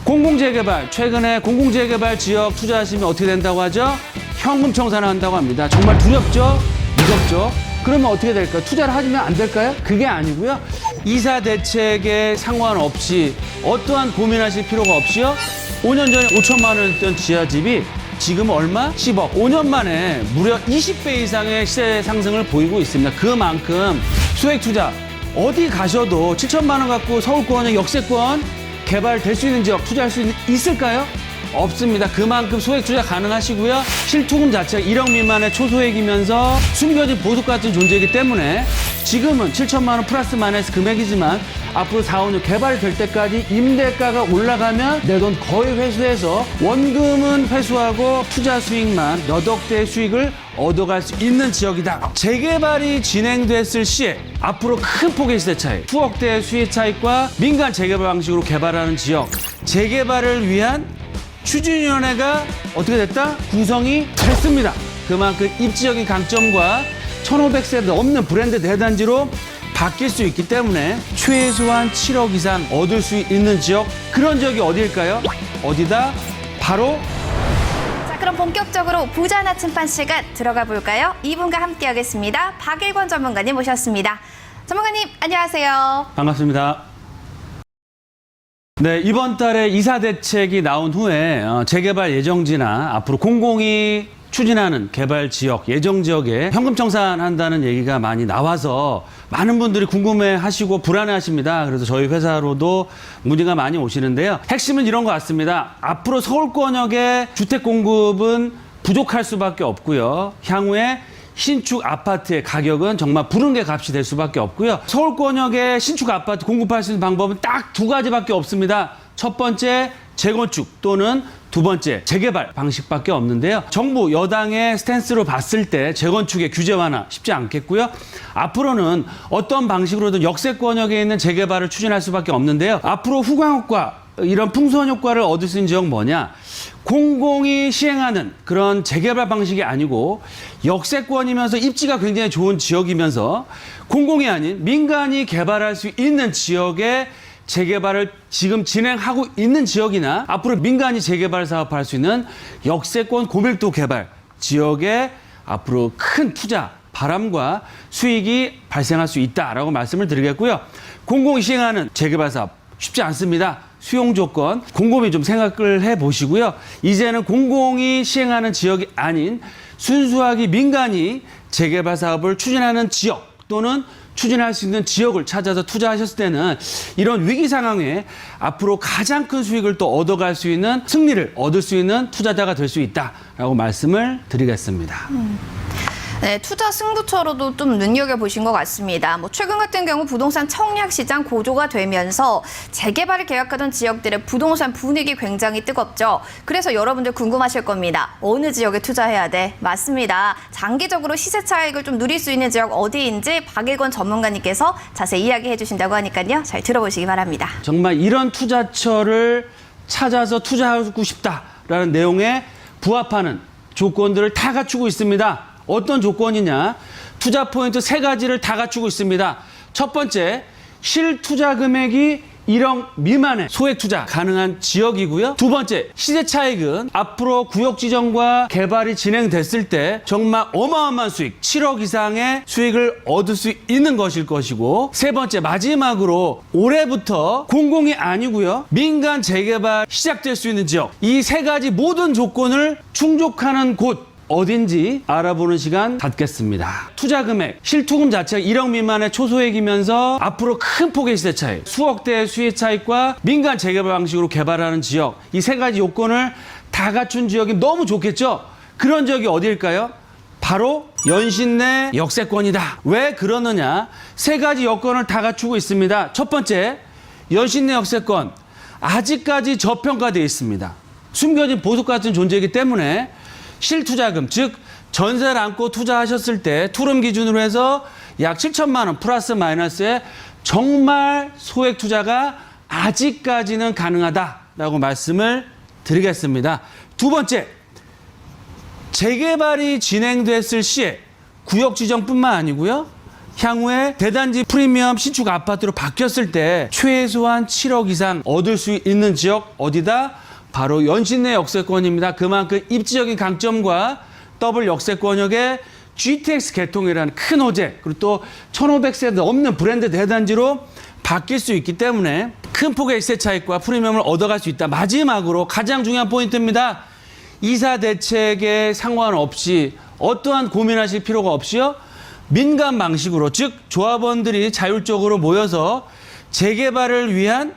공공재개발, 최근에 공공재개발 지역 투자하시면 어떻게 된다고 하죠? 현금 청산을 한다고 합니다. 정말 두렵죠? 무섭죠? 그러면 어떻게 될까요? 투자를 하시면 안 될까요? 그게 아니고요. 이사 대책에 상관없이 어떠한 고민하실 필요가 없이요. 5년 전에 5천만 원이었던 지하집이 지금 얼마? 10억. 5년 만에 무려 20배 이상의 시세 상승을 보이고 있습니다. 그만큼 소액 투자 어디 가셔도 7천만 원 갖고 서울권의 역세권 개발될 수 있는 지역 투자할 수 있을까요? 없습니다. 그만큼 소액 투자 가능하시고요. 실투금 자체가 1억 미만의 초소액이면서 숨겨진 보석 같은 존재이기 때문에 지금은 7천만 원 플러스 마이너스 금액이지만 앞으로 4, 5년 개발이 될 때까지 임대가가 올라가면 내 돈 거의 회수해서 원금은 회수하고 투자 수익만 몇 억대의 수익을 얻어갈 수 있는 지역이다. 재개발이 진행됐을 시에 앞으로 큰 폭의 시세 차이, 수억대의 수익 차익과 민간 재개발 방식으로 개발하는 지역, 재개발을 위한 추진위원회가 어떻게 됐다? 구성이 됐습니다. 그만큼 입지적인 강점과 1,500세대 넘는 브랜드 대단지로 바뀔 수 있기 때문에 최소한 7억 이상 얻을 수 있는 지역, 그런 지역이 어디일까요? 어디다? 바로 자, 그럼 본격적으로 부자 나침반 시간 들어가 볼까요? 이분과 함께 하겠습니다. 박일권 전문가님 모셨습니다. 전문가님, 안녕하세요. 반갑습니다. 네, 이번 달에 이사 대책이 나온 후에 재개발 예정지나 앞으로 공공이 추진하는 개발 지역, 예정 지역에 현금 청산한다는 얘기가 많이 나와서 많은 분들이 궁금해하시고 불안해하십니다. 그래서 저희 회사로도 문의가 많이 오시는데요. 핵심은 이런 것 같습니다. 앞으로 서울권역의 주택 공급은 부족할 수밖에 없고요. 향후에 신축 아파트의 가격은 정말 부른개 값이 될 수밖에 없고요. 서울권역의 신축 아파트 공급할 수 있는 방법은 딱 두 가지밖에 없습니다. 첫 번째, 재건축 또는 두 번째, 재개발 방식밖에 없는데요. 정부 여당의 스탠스로 봤을 때 재건축의 규제 완화 쉽지 않겠고요. 앞으로는 어떤 방식으로든 역세권역에 있는 재개발을 추진할 수밖에 없는데요. 앞으로 후광효과, 이런 풍선 효과를 얻을 수 있는 지역은 뭐냐? 공공이 시행하는 그런 재개발 방식이 아니고 역세권이면서 입지가 굉장히 좋은 지역이면서 공공이 아닌 민간이 개발할 수 있는 지역에 재개발을 지금 진행하고 있는 지역이나 앞으로 민간이 재개발 사업할 수 있는 역세권 고밀도 개발 지역에 앞으로 큰 투자 바람과 수익이 발생할 수 있다라고 말씀을 드리겠고요. 공공이 시행하는 재개발 사업 쉽지 않습니다. 수용 조건 곰곰이 좀 생각을 해보시고요. 이제는 공공이 시행하는 지역이 아닌 순수하게 민간이 재개발 사업을 추진하는 지역 또는 추진할 수 있는 지역을 찾아서 투자하셨을 때는 이런 위기 상황에 앞으로 가장 큰 수익을 또 얻어갈 수 있는 승리를 얻을 수 있는 투자자가 될 수 있다라고 말씀을 드리겠습니다. 네, 투자 승부처로도 좀 눈여겨보신 것 같습니다. 최근 같은 경우 부동산 청약 시장 고조가 되면서 재개발을 계획하던 지역들의 부동산 분위기 굉장히 뜨겁죠. 그래서 여러분들 궁금하실 겁니다. 어느 지역에 투자해야 돼? 맞습니다. 장기적으로 시세 차익을 좀 누릴 수 있는 지역 어디인지 박일권 전문가님께서 자세히 이야기해 주신다고 하니까요. 잘 들어보시기 바랍니다. 정말 이런 투자처를 찾아서 투자하고 싶다라는 내용에 부합하는 조건들을 다 갖추고 있습니다. 어떤 조건이냐? 투자 포인트 3가지를 다 갖추고 있습니다. 첫 번째, 실투자 금액이 1억 미만의 소액 투자 가능한 지역이고요. 두 번째, 시세 차익은 앞으로 구역 지정과 개발이 진행됐을 때 정말 어마어마한 수익, 7억 이상의 수익을 얻을 수 있는 것일 것이고, 세 번째, 마지막으로 올해부터 공공이 아니고요. 민간 재개발 시작될 수 있는 지역. 이 3가지 모든 조건을 충족하는 곳 어딘지 알아보는 시간 갖겠습니다. 투자 금액, 실투금 자체가 1억 미만의 초소액이면서 앞으로 큰 폭의 시세 차익, 수억대의 수익 차익과 민간 재개발 방식으로 개발하는 지역, 이 3가지 요건을 다 갖춘 지역이 너무 좋겠죠? 그런 지역이 어디일까요? 바로 연신내 역세권이다. 왜 그러느냐? 3가지 여건을 다 갖추고 있습니다. 첫 번째, 연신내 역세권. 아직까지 저평가되어 있습니다. 숨겨진 보석 같은 존재이기 때문에 실투자금, 즉 전세를 안고 투자하셨을 때 투룸 기준으로 해서 약 7천만 원 플러스 마이너스에 정말 소액 투자가 아직까지는 가능하다라고 말씀을 드리겠습니다. 두 번째, 재개발이 진행됐을 시에 구역 지정뿐만 아니고요. 향후에 대단지 프리미엄 신축 아파트로 바뀌었을 때 최소한 7억 이상 얻을 수 있는 지역 어디다? 바로 연신내 역세권입니다. 그만큼 입지적인 강점과 더블 역세권역의 GTX 개통이라는 큰 호재, 그리고 또 1,500세대 넘는 브랜드 대단지로 바뀔 수 있기 때문에 큰 폭의 시세 차익과 프리미엄을 얻어갈 수 있다. 마지막으로 가장 중요한 포인트입니다. 이사 대책에 상관없이 어떠한 고민하실 필요가 없이요. 민간 방식으로, 즉 조합원들이 자율적으로 모여서 재개발을 위한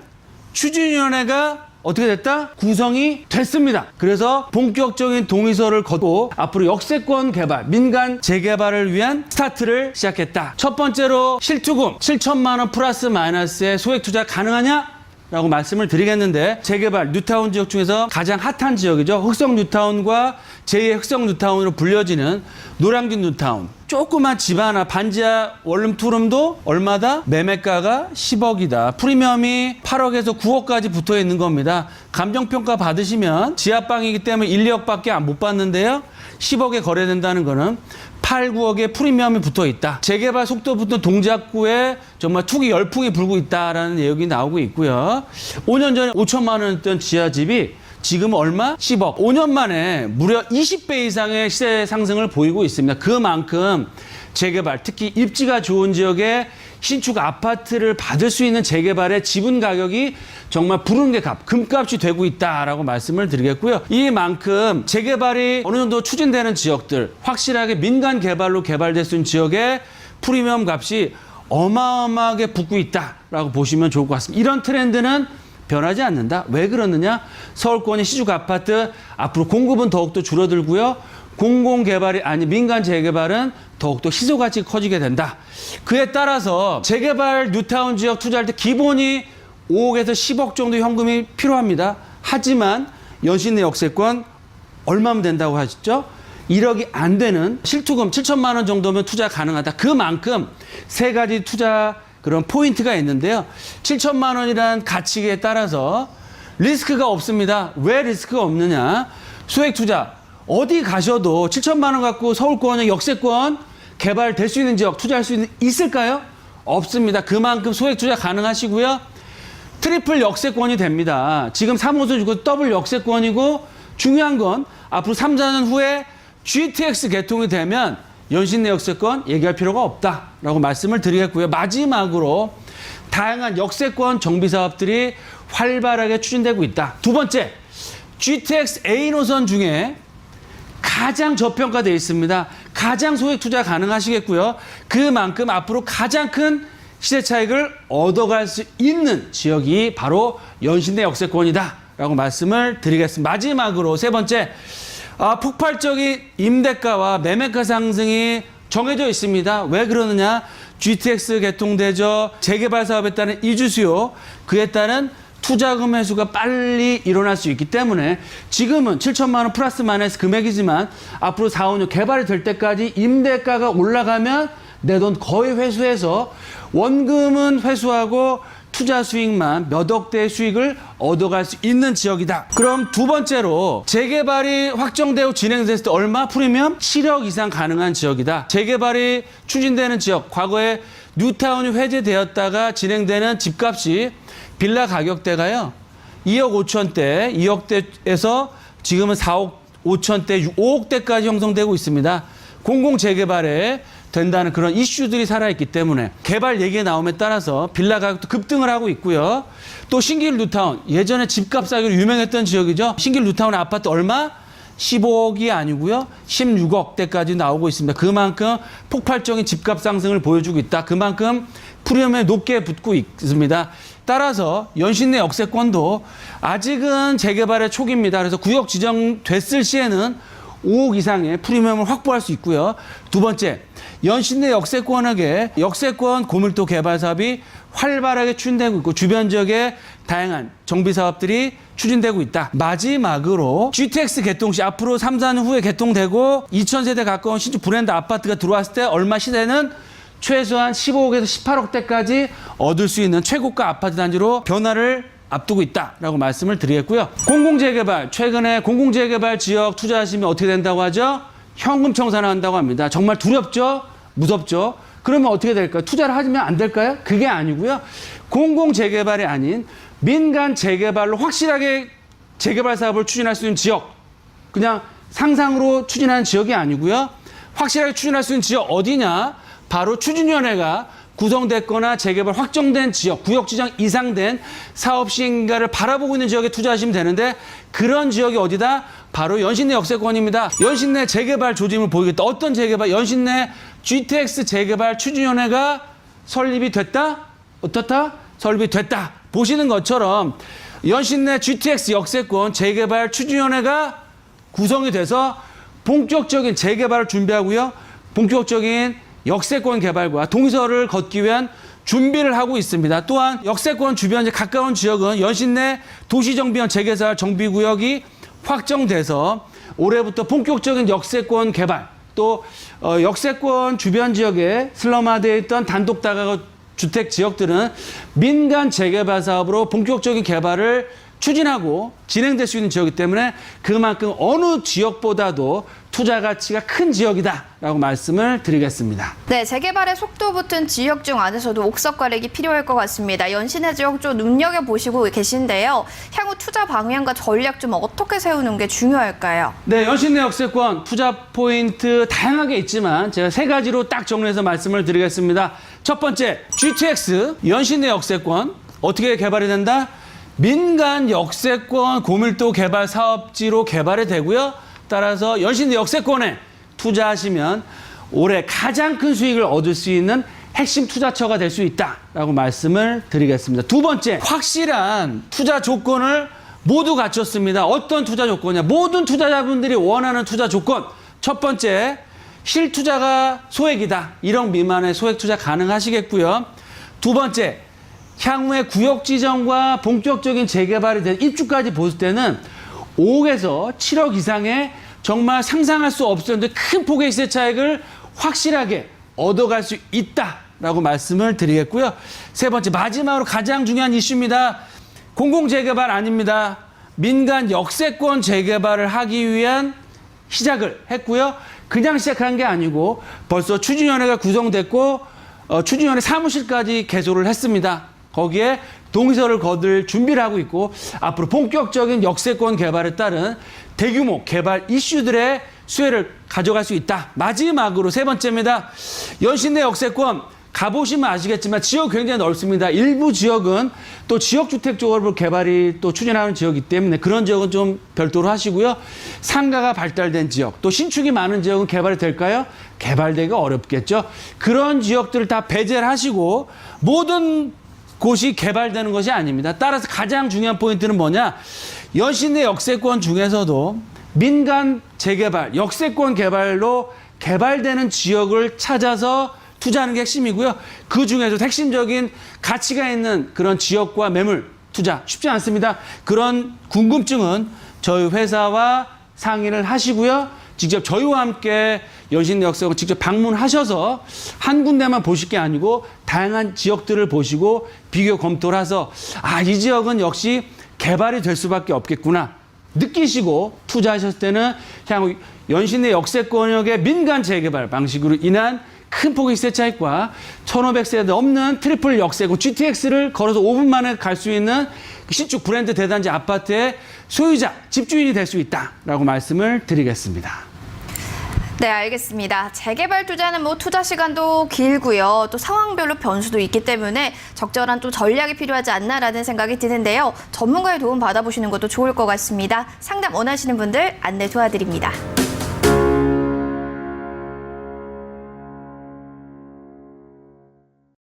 추진위원회가 어떻게 됐다? 구성이 됐습니다. 그래서 본격적인 동의서를 거두고 앞으로 역세권 개발, 민간 재개발을 위한 스타트를 시작했다. 첫 번째로 실투금 7천만 원 플러스 마이너스의 소액 투자 가능하냐? 라고 말씀을 드리겠는데, 재개발 뉴타운 지역 중에서 가장 핫한 지역이죠. 흑성 뉴타운과 제2의 흑성 뉴타운으로 불려지는 노량진 뉴타운. 조그만 집 하나 반지하 원룸 투룸도 얼마다? 매매가가 10억이다. 프리미엄이 8억에서 9억까지 붙어 있는 겁니다. 감정평가 받으시면 지하방이기 때문에 1, 2억밖에 못 받는데요. 10억에 거래된다는 거는 8, 9억의 프리미엄이 붙어 있다. 재개발 속도 붙은 동작구에 정말 투기 열풍이 불고 있다라는 내용이 나오고 있고요. 5년 전에 5천만 원이었던 지하집이 지금 얼마? 10억. 5년 만에 무려 20배 이상의 시세 상승을 보이고 있습니다. 그만큼 재개발, 특히 입지가 좋은 지역에 신축 아파트를 받을 수 있는 재개발의 지분 가격이 정말 부르는 게 금값이 되고 있다라고 말씀을 드리겠고요. 이만큼 재개발이 어느 정도 추진되는 지역들, 확실하게 민간 개발로 개발될 수 있는 지역의 프리미엄 값이 어마어마하게 붙고 있다라고 보시면 좋을 것 같습니다. 이런 트렌드는 변하지 않는다. 왜 그러느냐? 서울권의 시중 아파트 앞으로 공급은 더욱더 줄어들고요. 공공개발이 아니 민간 재개발은 더욱더 희소가치 커지게 된다. 그에 따라서 재개발 뉴타운 지역 투자할 때 기본이 5억에서 10억 정도 현금이 필요합니다. 하지만 연신내 역세권 얼마면 된다고 하셨죠? 1억이 안 되는 실투금 7천만 원 정도면 투자 가능하다. 그만큼 세 가지 투자 그런 포인트가 있는데요. 7천만 원이라는 가치에 따라서 리스크가 없습니다. 왜 리스크가 없느냐? 소액 투자. 어디 가셔도 7천만 원 갖고 서울권의 역세권 개발될 수 있는 지역 투자할 수 있을까요? 없습니다. 그만큼 소액 투자 가능하시고요. 트리플 역세권이 됩니다. 지금 3호선 주고 더블 역세권이고, 중요한 건 앞으로 3, 4년 후에 GTX 개통이 되면 연신내 역세권 얘기할 필요가 없다라고 말씀을 드리겠고요. 마지막으로 다양한 역세권 정비 사업들이 활발하게 추진되고 있다. 두 번째, GTX A 노선 중에 가장 저평가되어 있습니다. 가장 소액 투자 가능하시겠고요. 그만큼 앞으로 가장 큰 시세 차익을 얻어갈 수 있는 지역이 바로 연신내 역세권이다라고 말씀을 드리겠습니다. 마지막으로 세 번째, 폭발적인 임대가와 매매가 상승이 정해져 있습니다. 왜 그러느냐? GTX 개통되죠. 재개발 사업에 따른 이주 수요, 그에 따른 투자금 회수가 빨리 일어날 수 있기 때문에 지금은 7천만 원 플러스 마이너스 금액이지만 앞으로 4, 5년 개발이 될 때까지 임대가가 올라가면 내 돈 거의 회수해서 원금은 회수하고 투자 수익만 몇 억대의 수익을 얻어갈 수 있는 지역이다. 그럼 두 번째로, 재개발이 확정되고 진행됐을 때 얼마? 프리미엄 7억 이상 가능한 지역이다. 재개발이 추진되는 지역, 과거에 뉴타운이 회제되었다가 진행되는 집값이 빌라 가격대가요 2억 5천대, 2억대에서 지금은 4억 5천대, 5억대까지 형성되고 있습니다. 공공 재개발에 된다는 그런 이슈들이 살아있기 때문에 개발 얘기가 나옴에 따라서 빌라 가격도 급등을 하고 있고요. 또 신길 뉴타운, 예전에 집값 싸기로 유명했던 지역이죠. 신길 뉴타운 아파트 얼마? 15억이 아니고요. 16억대까지 나오고 있습니다. 그만큼 폭발적인 집값 상승을 보여주고 있다. 그만큼 프리미엄이 높게 붙고 있습니다. 따라서 연신내 역세권도 아직은 재개발의 초기입니다. 그래서 구역 지정됐을 시에는 5억 이상의 프리미엄을 확보할 수 있고요. 두 번째, 연신내 역세권에게 역세권 고밀도 개발 사업이 활발하게 추진되고 있고, 주변 지역에 다양한 정비 사업들이 추진되고 있다. 마지막으로 GTX 개통 시 앞으로 3, 4년 후에 개통되고 2,000세대 가까운 신축 브랜드 아파트가 들어왔을 때 얼마 시대는 최소한 15억에서 18억대까지 얻을 수 있는 최고가 아파트 단지로 변화를 앞두고 있다라고 말씀을 드리겠고요. 공공재개발, 최근에 공공재개발 지역 투자하시면 어떻게 된다고 하죠? 현금 청산을 한다고 합니다. 정말 두렵죠? 무섭죠? 그러면 어떻게 될까요? 투자를 하면 안 될까요? 그게 아니고요. 공공 재개발이 아닌 민간 재개발로 확실하게 재개발 사업을 추진할 수 있는 지역, 그냥 상상으로 추진하는 지역이 아니고요. 확실하게 추진할 수 있는 지역 어디냐? 바로 추진위원회가 구성됐거나 재개발 확정된 지역, 구역 지정 이상 된 사업 시행가를 바라보고 있는 지역에 투자하시면 되는데 그런 지역이 어디다? 바로 연신내 역세권입니다. 연신내 재개발 조짐을 보이겠다. 어떤 재개발? 연신내 GTX 재개발 추진위원회가 설립이 됐다? 어떻다? 설립이 됐다. 보시는 것처럼 연신내 GTX 역세권 재개발 추진위원회가 구성이 돼서 본격적인 재개발을 준비하고요. 본격적인 역세권 개발과 동의서를 걷기 위한 준비를 하고 있습니다. 또한 역세권 주변 가까운 지역은 연신내 도시정비원 재개발 정비구역이 확정돼서 올해부터 본격적인 역세권 개발, 또 역세권 주변 지역에 슬럼화되어 있던 단독 다가구 주택 지역들은 민간 재개발 사업으로 본격적인 개발을 추진하고 진행될 수 있는 지역이기 때문에 그만큼 어느 지역보다도 투자 가치가 큰 지역이다라고 말씀을 드리겠습니다. 네, 재개발의 속도 붙은 지역 중 안에서도 옥석 가력이 필요할 것 같습니다. 연신내 지역 좀 눈여겨보시고 계신데요. 향후 투자 방향과 전략 좀 어떻게 세우는 게 중요할까요? 네, 연신내 역세권 투자 포인트 다양하게 있지만 제가 세 가지로 딱 정리해서 말씀을 드리겠습니다. 첫 번째, GTX 연신내 역세권 어떻게 개발이 된다? 민간 역세권 고밀도 개발 사업지로 개발이 되고요. 따라서 연신내 역세권에 투자하시면 올해 가장 큰 수익을 얻을 수 있는 핵심 투자처가 될 수 있다라고 말씀을 드리겠습니다. 두 번째, 확실한 투자 조건을 모두 갖췄습니다. 어떤 투자 조건이냐? 모든 투자자분들이 원하는 투자 조건. 첫 번째, 실투자가 소액이다. 1억 미만의 소액 투자 가능하시겠고요. 두 번째, 향후에 구역 지정과 본격적인 재개발이 된 입주까지 볼 때는 5억에서 7억 이상의 정말 상상할 수 없었는데 큰 폭의 시세 차익을 확실하게 얻어갈 수 있다라고 말씀을 드리겠고요. 세 번째, 마지막으로 가장 중요한 이슈입니다. 공공재개발 아닙니다. 민간 역세권 재개발을 하기 위한 시작을 했고요. 그냥 시작한 게 아니고 벌써 추진위원회가 구성됐고 추진위원회 사무실까지 개소를 했습니다. 거기에 동의서를 거둘 준비를 하고 있고 앞으로 본격적인 역세권 개발에 따른 대규모 개발 이슈들의 수혜를 가져갈 수 있다. 마지막으로 세 번째입니다. 연신내 역세권 가보시면 아시겠지만 지역이 굉장히 넓습니다. 일부 지역은 또 지역주택 쪽으로 개발이 또 추진하는 지역이기 때문에 그런 지역은 좀 별도로 하시고요. 상가가 발달된 지역, 또 신축이 많은 지역은 개발이 될까요? 개발되기가 어렵겠죠. 그런 지역들을 다 배제를 하시고 모든 곳이 개발되는 것이 아닙니다. 따라서 가장 중요한 포인트는 뭐냐? 연신내 역세권 중에서도 민간 재개발, 역세권 개발로 개발되는 지역을 찾아서 투자하는 게 핵심이고요. 그 중에서 핵심적인 가치가 있는 그런 지역과 매물 투자 쉽지 않습니다. 그런 궁금증은 저희 회사와 상의를 하시고요. 직접 저희와 함께 연신내 역세권 직접 방문하셔서 한 군데만 보실 게 아니고 다양한 지역들을 보시고 비교 검토를 해서 이 지역은 역시 개발이 될 수밖에 없겠구나 느끼시고 투자하셨을 때는 향후 연신내 역세권역의 민간 재개발 방식으로 인한 큰 폭의 시세 차익과 1,500세대 넘는 트리플 역세권 GTX를 걸어서 5분 만에 갈 수 있는 신축 브랜드 대단지 아파트의 소유자, 집주인이 될 수 있다라고 말씀을 드리겠습니다. 네, 알겠습니다. 재개발 투자는 투자 시간도 길고요. 또 상황별로 변수도 있기 때문에 적절한 또 전략이 필요하지 않나라는 생각이 드는데요. 전문가의 도움 받아보시는 것도 좋을 것 같습니다. 상담 원하시는 분들 안내 도와드립니다.